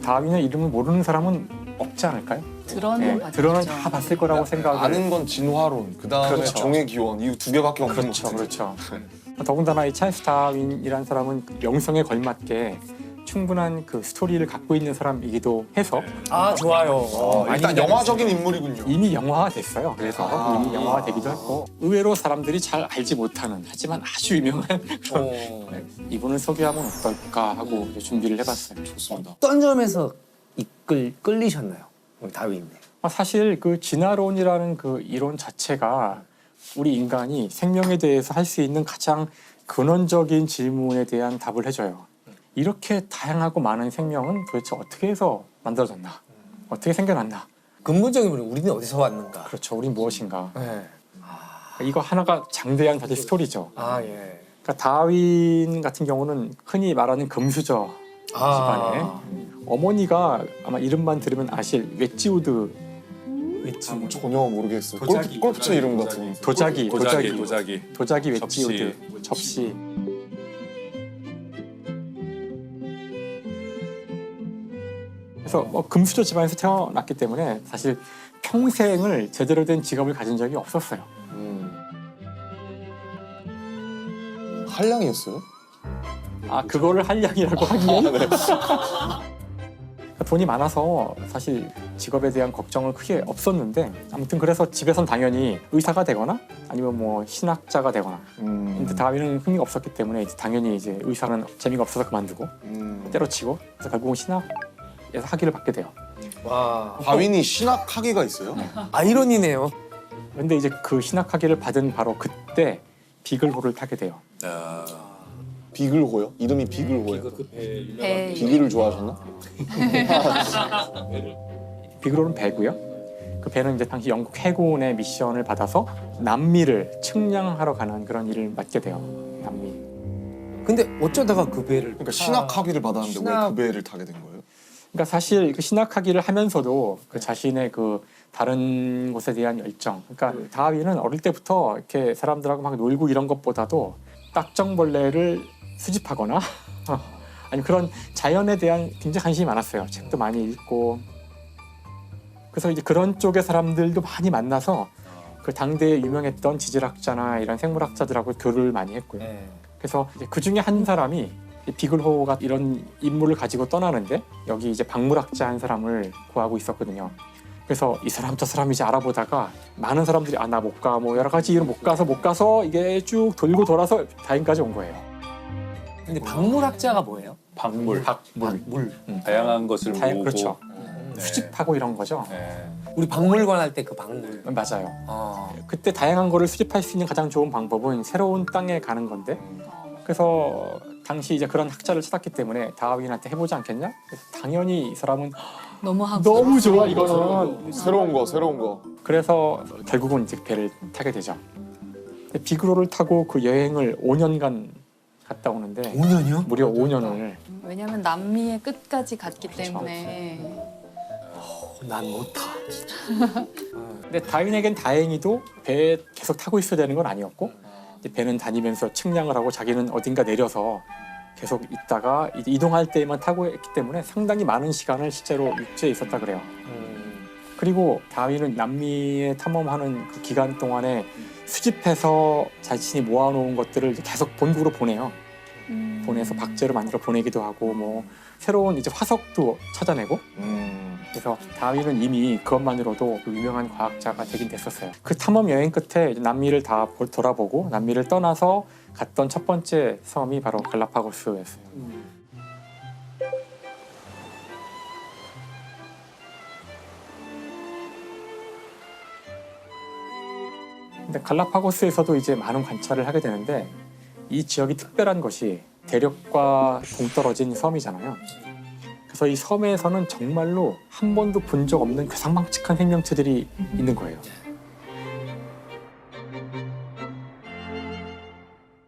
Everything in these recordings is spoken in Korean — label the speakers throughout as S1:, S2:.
S1: 다윈의 이름을 모르는 사람은 없지 않을까요?
S2: 드러는 봤죠.
S1: 드러는 다 봤을 거라고 생각을.
S3: 아는 건 진화론, 그 다음에
S1: 그렇죠.
S3: 종의 기원 이 두 개밖에 없는
S1: 그렇죠,
S3: 것 같아요.
S1: 그렇죠. 더군다나 이 찰스 다윈이라는 사람은 명성에 걸맞게 충분한 그 스토리를 갖고 있는 사람이기도 해서
S4: 아 좋아요.
S3: 일단 영화적인 인물이군요.
S1: 이미 영화화됐어요. 그래서
S3: 아.
S1: 이미 영화화되기도 했고 의외로 사람들이 잘 알지 못하는 하지만 아주 유명한 그런 이분을 소개하면 어떨까 하고 이제 준비를 해봤어요.
S3: 좋습니다.
S4: 어떤 점에서 끌리셨나요, 우리 다윈님?
S1: 사실 그 진화론이라는 그 이론 자체가 우리 인간이 생명에 대해서 할 수 있는 가장 근원적인 질문에 대한 답을 해줘요. 이렇게 다양하고 많은 생명은 도대체 어떻게 해서 만들어졌나? 어떻게 생겨났나?
S4: 근본적인 우리는 어디서 왔는가?
S1: 그렇죠. 우린 무엇인가?
S4: 네.
S1: 이거 하나가 장대한 사실 스토리죠.
S4: 아 예.
S1: 그러니까 다윈 같은 경우는 흔히 말하는 금수저 집안에 어머니가 아마 이름만 들으면 아실 웨지우드
S3: 전혀 모르겠어요.
S4: 도자기.
S3: 골프채 이름 같은.
S1: 도자기
S5: 도자기.
S1: 웨지우드 접시. 그래서 금수저 집안에서 태어났기 때문에 사실 평생을 제대로 된 직업을 가진 적이 없었어요.
S3: 한량이었어요?
S1: 그거를 한량이라고 하기엔 돈이 많아서 사실 직업에 대한 걱정은 크게 없었는데 아무튼 그래서 집에선 당연히 의사가 되거나 아니면 뭐 신학자가 되거나 근데 다윈은 흥미가 없었기 때문에 이제 당연히 이제 의사는 재미가 없어서 그만두고 때려치고 그래서 결국은 신학에서 학위를 받게 돼요.
S4: 와.
S3: 다윈이 신학 학위가 있어요?
S4: 아이러니네요.
S1: 근데 이제 그 신학 학위를 받은 바로 그때 비글호를 타게 돼요.
S3: 비글호요? 이름이 비글호예요?
S2: 배
S3: 비글을 좋아하셨나?
S1: 비글호는 배고요. 그 배는 이제 당시 영국 해군의 미션을 받아서 남미를 측량하러 가는 그런 일을 맡게 돼요. 남미.
S4: 근데 어쩌다가 그 배를?
S3: 그러니까 신학 학위를 받았는데 왜 그 배를 타게 된 거예요?
S1: 그러니까 사실 그 신학 학위를 하면서도 그 자신의 그 다른 곳에 대한 열정. 그러니까 다윈은 어릴 때부터 이렇게 사람들하고 막 놀고 이런 것보다도 딱정벌레를 수집하거나 아니면 그런 자연에 대한 굉장히 관심이 많았어요. 책도 많이 읽고. 그래서 이제 그런 쪽의 사람들도 많이 만나서 그 당대에 유명했던 지질학자나 이런 생물학자들하고 교류를 많이 했고요. 그래서 이제 그 중에 한 사람이 비글호가 이런 임무를 가지고 떠나는데 여기 이제 박물학자 한 사람을 구하고 있었거든요. 그래서 이 사람 저 사람 이제 알아보다가 많은 사람들이 나 못 가 뭐 여러 가지 이유로 못 가서 이게 쭉 돌고 돌아서 다윈까지 온 거예요.
S4: 근데 박물학자가 뭐예요?
S5: 박물.
S4: 물.
S5: 다양한 것을 모으고.
S1: 그렇죠.
S5: 네.
S1: 수집하고 이런 거죠.
S5: 네.
S4: 우리 박물관 할 때 그 박물.
S1: 맞아요. 그때 다양한 거를 수집할 수 있는 가장 좋은 방법은 새로운 땅에 가는 건데 그래서 당시 이제 그런 학자를 찾았기 때문에 다윈한테 해보지 않겠냐? 그래서 당연히 이 사람은
S2: 너무 하고
S1: 너무 좋아 이거는.
S3: 새로운 거.
S1: 그래서 결국은 이제 배를 타게 되죠. 비글호를 타고 그 여행을 5년간 갔다 오는데
S4: 5년이요?
S1: 무려 5년을.
S2: 왜냐면 남미의 끝까지 갔기
S1: 그렇죠.
S2: 때문에
S4: 난 못 타.
S1: 근데 다윈에겐 다행히도 배에 계속 타고 있어야 되는 건 아니었고 이제 배는 다니면서 측량을 하고 자기는 어딘가 내려서 계속 있다가 이제 이동할 때만 타고 했기 때문에 상당히 많은 시간을 실제로 육지에 있었다 그래요. 그리고 다윈은 남미에 탐험하는 그 기간 동안에 수집해서 자신이 모아놓은 것들을 이제 계속 본국으로 보내요. 보내서 박제로 만들어 보내기도 하고 뭐 새로운 이제 화석도 찾아내고 그래서 다윈은 이미 그것만으로도 그 유명한 과학자가 되긴 됐었어요. 그 탐험 여행 끝에 이제 남미를 다 돌아보고 남미를 떠나서 갔던 첫 번째 섬이 바로 갈라파고스였어요. 근데 갈라파고스에서도 이제 많은 관찰을 하게 되는데 이 지역이 특별한 것이 대륙과 동떨어진 섬이잖아요. 그래서 이 섬에서는 정말로 한 번도 본 적 없는 괴상망측한 생명체들이 있는 거예요.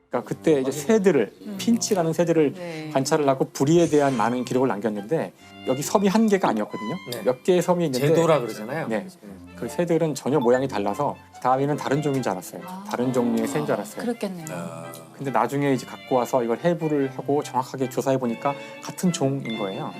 S1: 그러니까 그때 이제 새들을 핀치라는 새들을
S2: 네.
S1: 관찰을 하고 부리에 대한 많은 기록을 남겼는데 여기 섬이 한 개가 아니었거든요.
S4: 네.
S1: 몇 개의 섬이 있는데
S4: 제도라 그러잖아요.
S1: 네. 그 새들은 전혀 모양이 달라서 다윈은 다른 종인 줄 알았어요. 다른 종류의 새인 줄 알았어요.
S2: 그렇겠네요.
S1: 근데 나중에 이제 갖고 와서 이걸 해부를 하고 정확하게 조사해 보니까 같은 종인 거예요.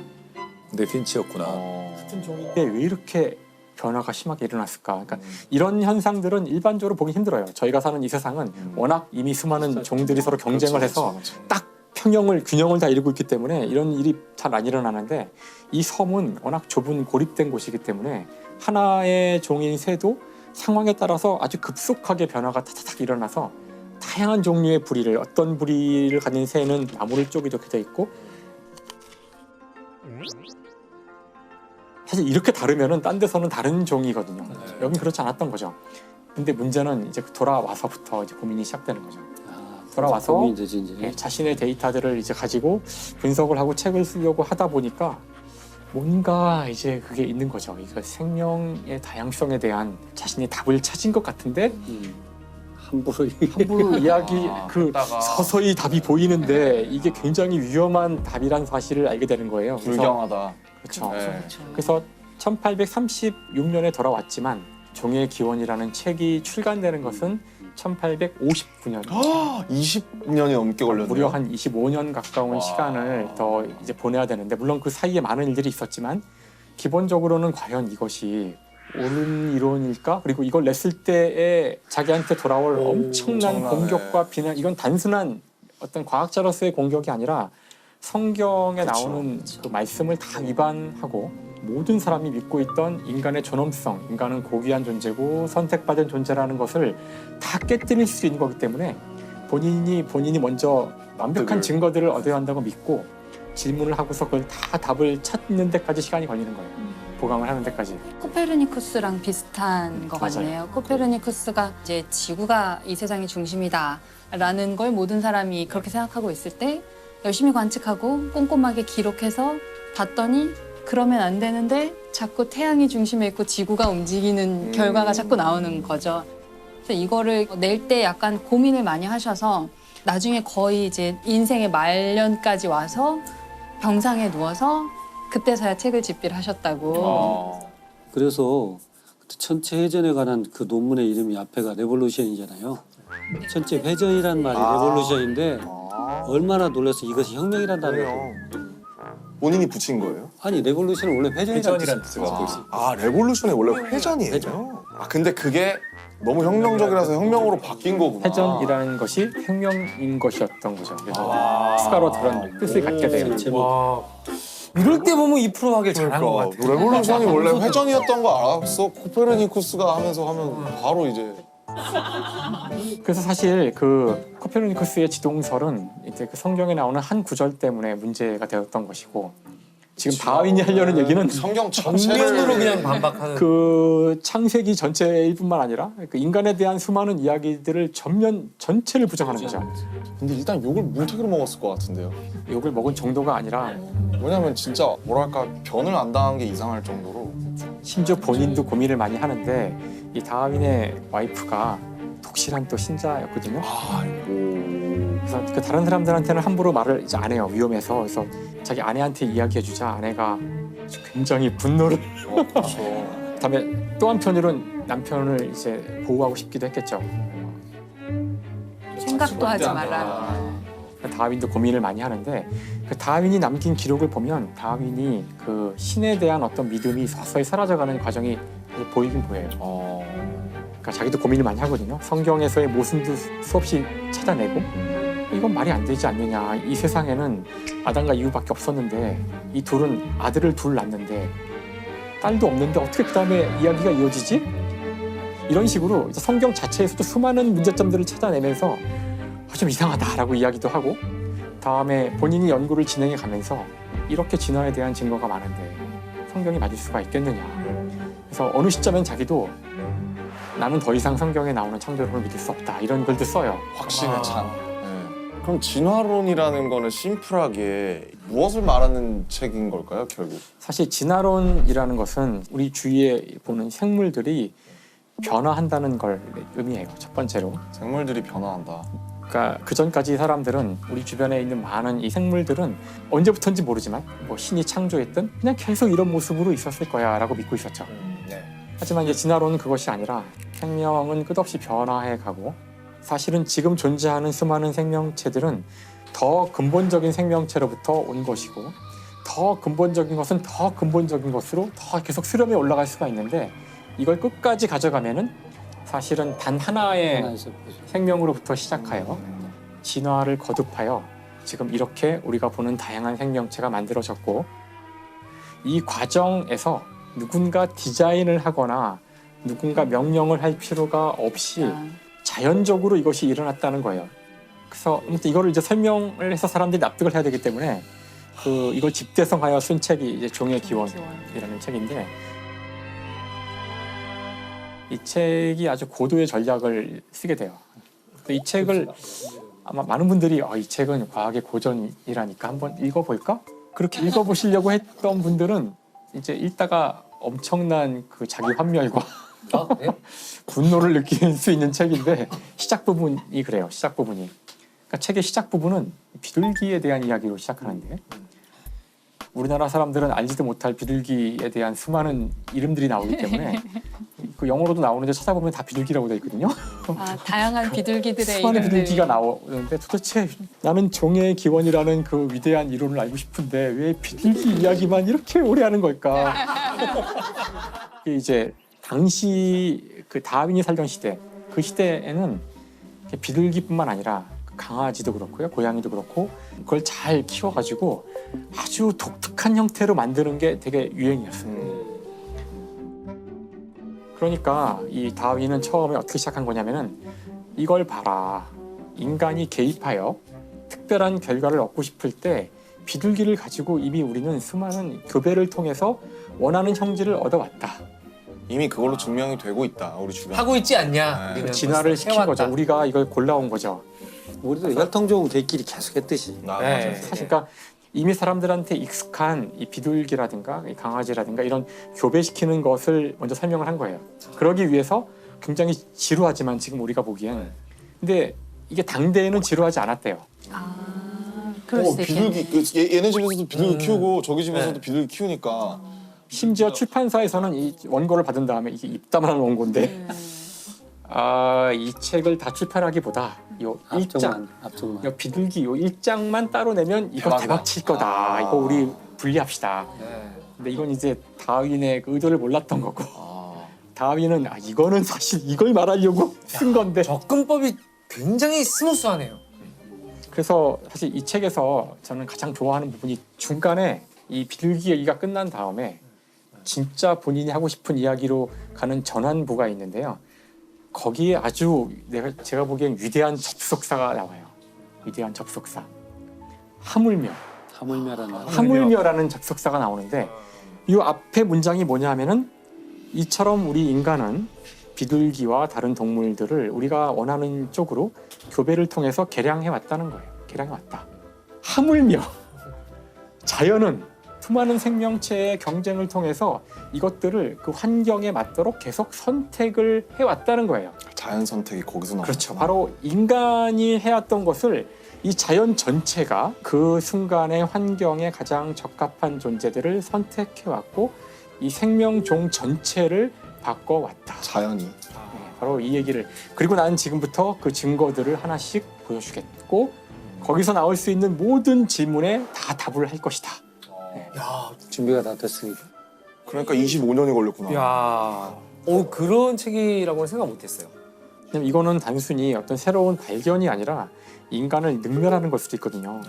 S5: 근데 핀치였구나.
S1: 같은 종인데 왜 이렇게 변화가 심하게 일어났을까? 그러니까 이런 현상들은 일반적으로 보기 힘들어요. 저희가 사는 이 세상은 워낙 이미 수많은 종들이 서로 경쟁을 해서 딱 균형을 다 이루고 있기 때문에 이런 일이 잘 안 일어나는데 이 섬은 워낙 좁은 고립된 곳이기 때문에 하나의 종인 새도 상황에 따라서 아주 급속하게 변화가 타타닥 일어나서 다양한 종류의 부리를 어떤 부리를 가진 새는 나무를 쪽이 적혀져 있고 사실 이렇게 다르면은 딴 데서는 다른 종이거든요. 여긴 그렇지 않았던 거죠. 근데 문제는 이제 돌아와서부터 이제 고민이 시작되는 거죠. 돌아와서
S6: 고민이 되지, 이제.
S1: 예, 자신의 데이터들을 이제 가지고 분석을 하고 책을 쓰려고 하다 보니까 뭔가 이제 그게 있는 거죠. 이거 생명의 다양성에 대한 자신이 답을 찾은 것 같은데 함부로 이야기 서서히 답이 보이는데 이게 굉장히 위험한 답이란 사실을 알게 되는 거예요. 그래서
S3: 불경하다.
S1: 그렇죠.
S3: 네.
S1: 그래서 1836년에 돌아왔지만 종의 기원이라는 책이 출간되는 것은 1859년.
S3: 20년이 넘게 걸렸네요.
S1: 무려 한 25년 가까운 시간을 더 이제 보내야 되는데 물론 그 사이에 많은 일들이 있었지만 기본적으로는 과연 이것이 옳은 이론일까? 그리고 이걸 냈을 때에 자기한테 돌아올 엄청난 공격과 비난 이건 단순한 어떤 과학자로서의 공격이 아니라 성경에 나오는 그 말씀을 다 위반하고 모든 사람이 믿고 있던 인간의 존엄성, 인간은 고귀한 존재고 선택받은 존재라는 것을 다 깨뜨릴 수 있는 거기 때문에 본인이 먼저 완벽한 증거들을 얻어야 한다고 믿고 질문을 하고서 그걸 다 답을 찾는 데까지 시간이 걸리는 거예요. 보강을 하는 데까지.
S2: 코페르니쿠스랑 비슷한 것
S1: 맞아요.
S2: 같네요. 코페르니쿠스가 이제 지구가 이 세상의 중심이다라는 걸 모든 사람이 그렇게 생각하고 있을 때 열심히 관측하고 꼼꼼하게 기록해서 봤더니 그러면 안 되는데 자꾸 태양이 중심에 있고 지구가 움직이는 결과가 자꾸 나오는 거죠. 그래서 이거를 낼 때 약간 고민을 많이 하셔서 나중에 거의 이제 인생의 말년까지 와서 병상에 누워서 그때서야 책을 집필하셨다고.
S6: 그래서 천체 회전에 관한 그 논문의 이름이 앞에가 레볼루션이잖아요. 천체 회전이란 말이 레볼루션인데 얼마나 놀라서 이것이 혁명이란 단어예요.
S3: 본인이 붙인 거예요?
S6: 아니 레볼루션은 원래 회전이라는
S5: 회전이라는 뜻을 갖고 있어.
S3: 레볼루션이 원래 회전이에요?
S6: 회전.
S3: 근데 그게 너무 혁명적이라서 혁명으로 바뀐 거구나.
S1: 회전이라는 것이 혁명인 것이었던 거죠. 그래서 추가로 그런 뜻을 갖게 돼요.
S6: 제목.
S4: 이럴 때 보면 이 프로하길 잘한 것 같아.
S3: 레볼루션이 원래 회전이었던 거 알았어? 코페르니쿠스가 하면 바로 이제
S1: 그래서 사실 그 코페르니쿠스의 지동설은 이제 그 성경에 나오는 한 구절 때문에 문제가 되었던 것이고 지금 다윈이 하려는 얘기는
S3: 성경
S4: 정면으로
S3: 전체를
S4: 그냥 반박하는.
S1: 그 창세기 전체일 뿐만 아니라 그 인간에 대한 수많은 이야기들을 전체를 부정하는 거죠.
S3: 근데 일단 욕을 뭉태기로 먹었을 것 같은데요.
S1: 욕을 먹은 정도가 아니라
S3: 왜냐면 진짜 뭐랄까 변을 안 당한 게 이상할 정도로.
S1: 심지어 본인도 고민을 많이 하는데 이 다윈의 와이프가 독실한 또 신자였거든요. 그래서 그 다른 사람들한테는 함부로 말을 이제 안 해요. 위험해서. 그래서 자기 아내한테 이야기해주자 아내가 굉장히 분노를.
S3: 그렇죠.
S1: 그다음에 또 한편으로는 남편을 이제 보호하고 싶기도 했겠죠.
S2: 생각도 하지 마라.
S1: 다윈도 고민을 많이 하는데 그 다윈이 남긴 기록을 보면 다윈이 그 신에 대한 어떤 믿음이 서서히 사라져가는 과정이 보이긴 보여요. 그러니까 자기도 고민을 많이 하거든요. 성경에서의 모순도 수없이 찾아내고 이건 말이 안 되지 않느냐. 이 세상에는 아담과 이브밖에 없었는데 이 둘은 아들을 둘 낳는데 딸도 없는데 어떻게 그 다음에 이야기가 이어지지? 이런 식으로 이제 성경 자체에서도 수많은 문제점들을 찾아내면서 좀 이상하다라고 이야기도 하고 다음에 본인이 연구를 진행해 가면서 이렇게 진화에 대한 증거가 많은데 성경이 맞을 수가 있겠느냐. 그래서 어느 시점엔 자기도 나는 더 이상 성경에 나오는 창조론을 믿을 수 없다 이런 글도 써요.
S3: 확신에 찬. 네. 그럼 진화론이라는 거는 심플하게 무엇을 말하는 책인 걸까요, 결국?
S1: 사실 진화론이라는 것은 우리 주위에 보는 생물들이 변화한다는 걸 의미해요. 첫 번째로.
S3: 생물들이 변화한다.
S1: 그러니까 그 전까지 사람들은 우리 주변에 있는 많은 이 생물들은 언제부터인지 모르지만 뭐 신이 창조했든 그냥 계속 이런 모습으로 있었을 거야라고 믿고 있었죠. 하지만 이제 진화론은 그것이 아니라 생명은 끝없이 변화해가고 사실은 지금 존재하는 수많은 생명체들은 더 근본적인 생명체로부터 온 것이고 더 더 근본적인 것은 더 근본적인 것으로 더 계속 수렴해 올라갈 수가 있는데 이걸 끝까지 가져가면은 사실은 단 하나의
S6: 하나에서
S1: 생명으로부터 시작하여 진화를 거듭하여 지금 이렇게 우리가 보는 다양한 생명체가 만들어졌고 이 과정에서 누군가 디자인을 하거나 누군가 명령을 할 필요가 없이
S2: 아,
S1: 자연적으로 이것이 일어났다는 거예요. 그래서 아무튼 이거를 이제 설명을 해서 사람들이 납득을 해야 되기 때문에 이걸 집대성하여 쓴 책이 이제 종의 기원이라는 책인데 이 책이 아주 고도의 전략을 쓰게 돼요. 이 책을 아마 많은 분들이 이 책은 과학의 고전이라니까 한번 읽어볼까? 그렇게 읽어보시려고 했던 분들은 이제 읽다가 엄청난 그 자기 환멸과 분노를 느낄 수 있는 책인데 시작 부분이 그래요. 시작 부분이. 그러니까 책의 시작 부분은 비둘기에 대한 이야기로 시작하는데 우리나라 사람들은 알지도 못할 비둘기에 대한 수많은 이름들이 나오기 때문에 그 영어로도 나오는데 찾아보면 다 비둘기라고 돼 있거든요.
S2: 아, 다양한 비둘기들의
S1: 수많은
S2: 이름들.
S1: 비둘기가 나오는데 도대체 나는 종의 기원이라는 그 위대한 이론을 알고 싶은데 왜 비둘기 이야기만 이렇게 오래 하는 걸까? 이게 이제 당시 그 다윈이 살던 시대, 그 시대에는 비둘기뿐만 아니라 강아지도 그렇고요, 고양이도 그렇고 그걸 잘 키워가지고 아주 독특한 형태로 만드는 게 되게 유행이었어요. 그러니까 이 다윈은 처음에 어떻게 시작한 거냐면은 이걸 봐라. 인간이 개입하여 특별한 결과를 얻고 싶을 때 비둘기를 가지고 이미 우리는 수많은 교배를 통해서 원하는 형질을 얻어왔다.
S3: 이미 그걸로 증명이 되고 있다 우리 주변.
S4: 하고 있지 않냐?
S3: 네.
S4: 우리는
S1: 진화를
S4: 벌써
S1: 시킨
S4: 해왔다.
S1: 거죠. 우리가 이걸 골라온 거죠.
S6: 우리도 혈통종은 걔끼리 계속 했듯이.
S3: 아,
S4: 네.
S3: 맞아요.
S1: 사실 그러니까 이미 사람들한테 익숙한 이 비둘기라든가 이 강아지라든가 이런 교배시키는 것을 먼저 설명을 한 거예요. 그러기 위해서 굉장히 지루하지만 지금 우리가 보기엔 근데 이게 당대에는 지루하지 않았대요.
S2: 아, 그럴 수도
S3: 비둘기
S2: 있겠네.
S3: 얘네 집에서도 비둘기 키우고 저기 집에서도
S4: 네.
S3: 비둘기 키우니까
S1: 심지어 출판사에서는 이 원고를 받은 다음에 이게 입담하는 원고인데 이 책을 다 출판하기보다 요 일장
S6: 앞쪽만.
S1: 요 비둘기 요 일장만 따로 내면 이거
S3: 대박이다.
S1: 대박 칠 거다. 이거 우리 분리합시다.
S4: 네.
S1: 근데 이건 이제 다윈의 그 의도를 몰랐던 거고
S3: 아,
S1: 다윈은 이거는 사실 이걸 말하려고 쓴 건데
S4: 접근법이 굉장히 스무스하네요.
S1: 그래서 사실 이 책에서 저는 가장 좋아하는 부분이 중간에 이 비둘기 얘기가 끝난 다음에 진짜 본인이 하고 싶은 이야기로 가는 전환부가 있는데요. 거기에 아주 제가 보기엔 위대한 접속사가 나와요. 위대한 접속사. 하물며.
S6: 하물며라는
S1: 하물며라는 접속사가 나오는데 이 앞에 문장이 뭐냐 하면은 이처럼 우리 인간은 비둘기와 다른 동물들을 우리가 원하는 쪽으로 교배를 통해서 개량해 왔다는 거예요. 개량해 왔다. 하물며 자연은 수많은 생명체의 경쟁을 통해서 이것들을 그 환경에 맞도록 계속 선택을 해왔다는 거예요.
S3: 자연 선택이 거기서 나와.
S1: 그렇죠. 바로 인간이 해왔던 것을 이 자연 전체가 그 순간의 환경에 가장 적합한 존재들을 선택해왔고 이 생명종 전체를 바꿔왔다.
S3: 자연이.
S1: 네, 바로 이 얘기를 그리고 나는 지금부터 그 증거들을 하나씩 보여주겠고 거기서 나올 수 있는 모든 질문에 다 답을 할 것이다.
S4: 야,
S6: 준비가 다 됐으니까.
S3: 그러니까 25년이 걸렸구나.
S4: 야, 그런 책이라고는 생각 못했어요.
S1: 왜냐면 이거는 단순히 어떤 새로운 발견이 아니라 인간을 능멸하는 걸 수도 있거든요.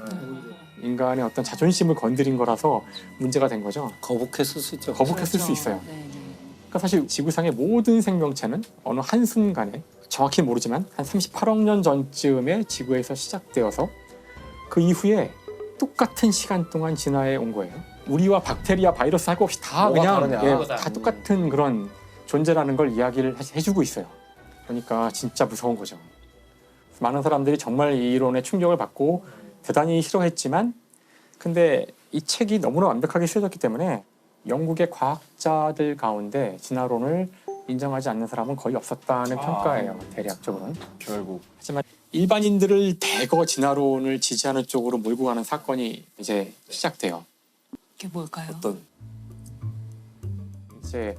S1: 인간의 어떤 자존심을 건드린 거라서 문제가 된 거죠.
S6: 거북했을 수 있죠.
S1: 거북했을 수 있어요.
S2: 네, 네.
S1: 그러니까 사실 지구상의 모든 생명체는 어느 한순간에 정확히는 모르지만 한 38억 년 전쯤에 지구에서 시작되어서 그 이후에 똑같은 시간 동안 진화해 온 거예요. 우리와 박테리아, 바이러스 할 것 없이 다
S3: 뭐가
S1: 그냥
S3: 다르냐.
S1: 다 똑같은 그런 존재라는 걸 이야기를 해주고 있어요. 그러니까 진짜 무서운 거죠. 많은 사람들이 정말 이 이론에 충격을 받고 대단히 싫어했지만 근데 이 책이 너무나 완벽하게 쓰여졌기 때문에 영국의 과학자들 가운데 진화론을 인정하지 않는 사람은 거의 없었다는 평가예요. 대략적으로는.
S3: 결국.
S1: 하지만 일반인들을 대거 진화론을 지지하는 쪽으로 몰고 가는 사건이 이제 시작돼요.
S2: 이게 뭘까요?
S3: 어떤
S1: 이제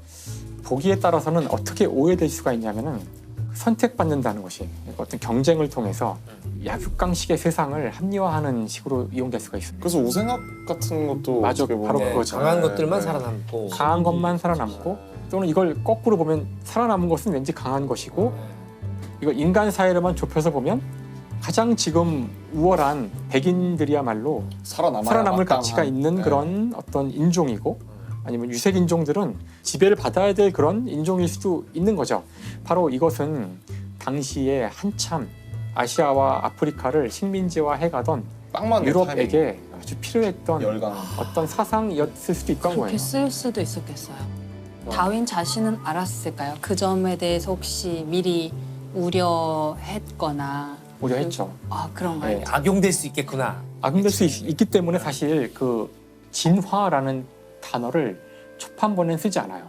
S1: 보기에 따라서는 어떻게 오해될 수가 있냐면은 선택받는다는 것이 어떤 경쟁을 통해서 약육강식의 세상을 합리화하는 식으로 이용될 수가 있습니다.
S3: 그래서 우생학 같은 것도
S1: 맞아,
S3: 어떻게 보면
S1: 바로
S4: 네,
S1: 그거죠.
S4: 강한
S3: 네,
S4: 것들만
S3: 네.
S4: 살아남고
S1: 강한 것만 살아남고 또는 이걸 거꾸로 보면 살아남은 것은 왠지 강한 것이고 이걸 인간 사회로만 좁혀서 보면 가장 지금 우월한 백인들이야말로 살아남을 가치가 있는 그런 어떤 인종이고 아니면 유색 인종들은 지배를 받아야 될 그런 인종일 수도 있는 거죠. 바로 이것은 당시에 한참 아시아와 아프리카를 식민지화해가던
S3: 빵만
S1: 유럽에게 아주 필요했던
S3: 열강.
S1: 어떤 사상이었을 수도 있던
S2: 그렇게
S1: 거예요.
S2: 쓸 수도 있었겠어요. 다윈 자신은 알았을까요? 그 점에 대해서 혹시 미리 우려했거나
S1: 우려했죠.
S2: 아 그런가요?
S1: 네.
S4: 악용될 수 있겠구나.
S1: 악용될 수 있기 때문에 사실 그 진화라는 단어를 초판본엔 쓰지 않아요.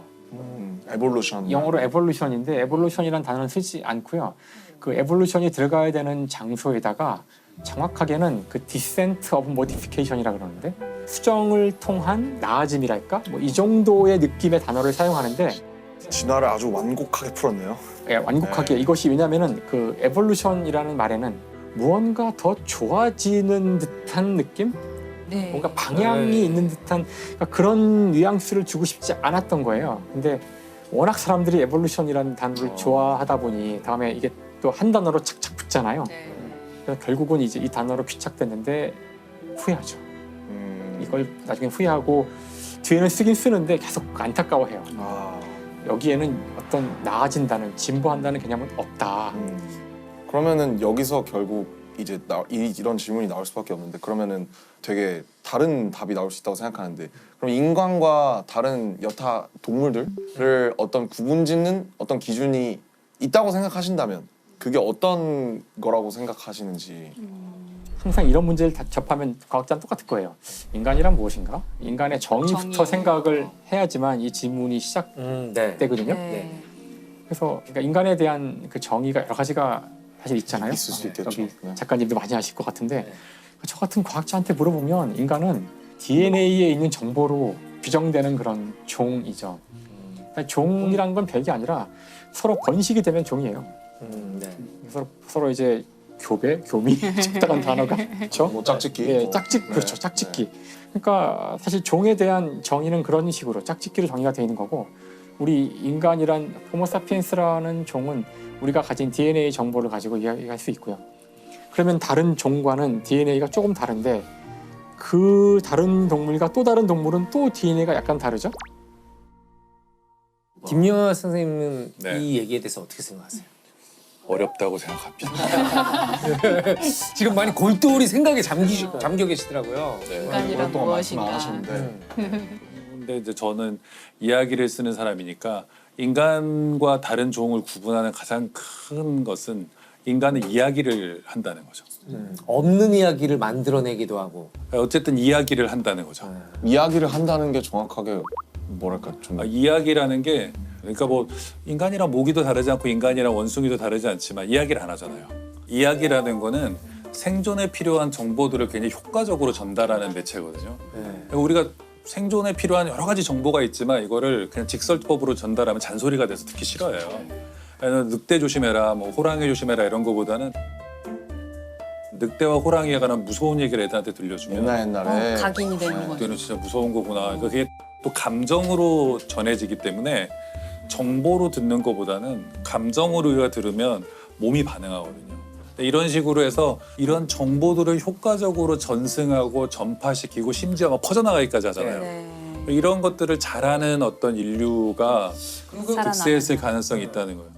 S3: 에볼루션.
S1: 영어로 에볼루션인데 에볼루션이라는 단어는 쓰지 않고요. 그 에볼루션이 들어가야 되는 장소에다가 정확하게는 그 디센트 오브 모디피케이션이라 그러는데 수정을 통한 나아짐이랄까? 뭐 이 정도의 느낌의 단어를 사용하는데
S3: 진화를 아주 완곡하게 풀었네요.
S1: 예, 완곡하게
S3: 네.
S1: 이것이 왜냐면은 그 에볼루션이라는 말에는 무언가 더 좋아지는 듯한 느낌?
S2: 네.
S1: 뭔가 방향이
S4: 네.
S1: 있는 듯한 그러니까 그런 뉘앙스를 주고 싶지 않았던 거예요. 근데 워낙 사람들이 에볼루션이라는 단어를 좋아하다 보니 다음에 이게 또 한 단어로 착착 붙잖아요.
S2: 네.
S1: 그래서 결국은 이제 이 단어로 귀착됐는데 후회하죠. 이걸 나중에 후회하고 뒤에는 쓰긴 쓰는데 계속 안타까워해요.
S3: 아,
S1: 여기에는 어떤 나아진다는 진보한다는 개념은 없다.
S3: 그러면은 여기서 결국 이제 이런 질문이 나올 수밖에 없는데 그러면은 되게 다른 답이 나올 수 있다고 생각하는데 그럼 인간과 다른 여타 동물들을 어떤 구분짓는 어떤 기준이 있다고 생각하신다면 그게 어떤 거라고 생각하시는지.
S1: 항상 이런 문제를 접하면 과학자는 똑같을 거예요. 인간이란 무엇인가? 인간의 정의부터
S2: 정의.
S1: 생각을 해야지만 이 질문이 시작되거든요.
S4: 네.
S2: 네.
S1: 그래서 그러니까 인간에 대한 그 정의가 여러 가지가 사실 있잖아요.
S3: 있을 수 있겠죠.
S1: 여기
S3: 네.
S1: 작가님도 많이 아실 것 같은데
S4: 네.
S1: 저 같은 과학자한테 물어보면 인간은 DNA에 있는 정보로 규정되는 그런 종이죠. 그러니까 종이란 건 별게 아니라 서로 번식이 되면 종이에요.
S4: 네.
S1: 서로 이제 교미 적당한 단어가 그렇죠.
S3: 뭐 짝짓기.
S1: 예, 그렇죠. 짝짓기. 그러니까 사실 종에 대한 정의는 그런 식으로 짝짓기로 정의가 되어 있는 거고 우리 인간이란 호모사피엔스라는 종은 우리가 가진 DNA 정보를 가지고 이야기할 수 있고요. 그러면 다른 종과는 DNA가 조금 다른데 그 다른 동물과 또 다른 동물은 또 DNA가 약간 다르죠?
S4: 김영하 선생님은
S5: 네.
S4: 이 얘기에 대해서 어떻게 생각하세요?
S5: 어렵다고 생각합니다.
S4: 지금 많이 골똘히 생각에 잠겨 계시더라고요.
S2: 인간이란
S3: 오랫동안 말씀 안
S2: 무엇인가?
S3: 하셨는데
S5: 근데 이제 저는 이야기를 쓰는 사람이니까 인간과 다른 종을 구분하는 가장 큰 것은 인간은 이야기를 한다는 거죠.
S4: 없는 이야기를 만들어내기도 하고.
S5: 어쨌든 이야기를 한다는 거죠.
S3: 이야기를 한다는 게 정확하게 뭐랄까 좀
S5: 이야기라는 게 그러니까 뭐 인간이랑 모기도 다르지 않고 인간이랑 원숭이도 다르지 않지만 이야기를 안 하잖아요. 이야기라는 거는 생존에 필요한 정보들을 굉장히 효과적으로 전달하는 매체거든요.
S4: 네.
S5: 우리가 생존에 필요한 여러 가지 정보가 있지만 이거를 그냥 직설법으로 전달하면 잔소리가 돼서 듣기 싫어해요. 늑대 조심해라, 뭐 호랑이 조심해라 이런 거보다는 늑대와 호랑이에 관한 무서운 얘기를 애들한테 들려주면
S3: 옛날에
S2: 각인이 되는 거죠.
S5: 늑대는 진짜 무서운 거구나. 그러니까 그게 또 감정으로 전해지기 때문에 정보로 듣는 것보다는 감정으로 우리가 들으면 몸이 반응하거든요. 이런 식으로 해서 이런 정보들을 효과적으로 전승하고 전파시키고 심지어 막 퍼져나가기까지 하잖아요.
S2: 네.
S5: 이런 것들을 잘하는 어떤 인류가
S2: 살아남아요.
S5: 득세했을 가능성이 있다는 거예요.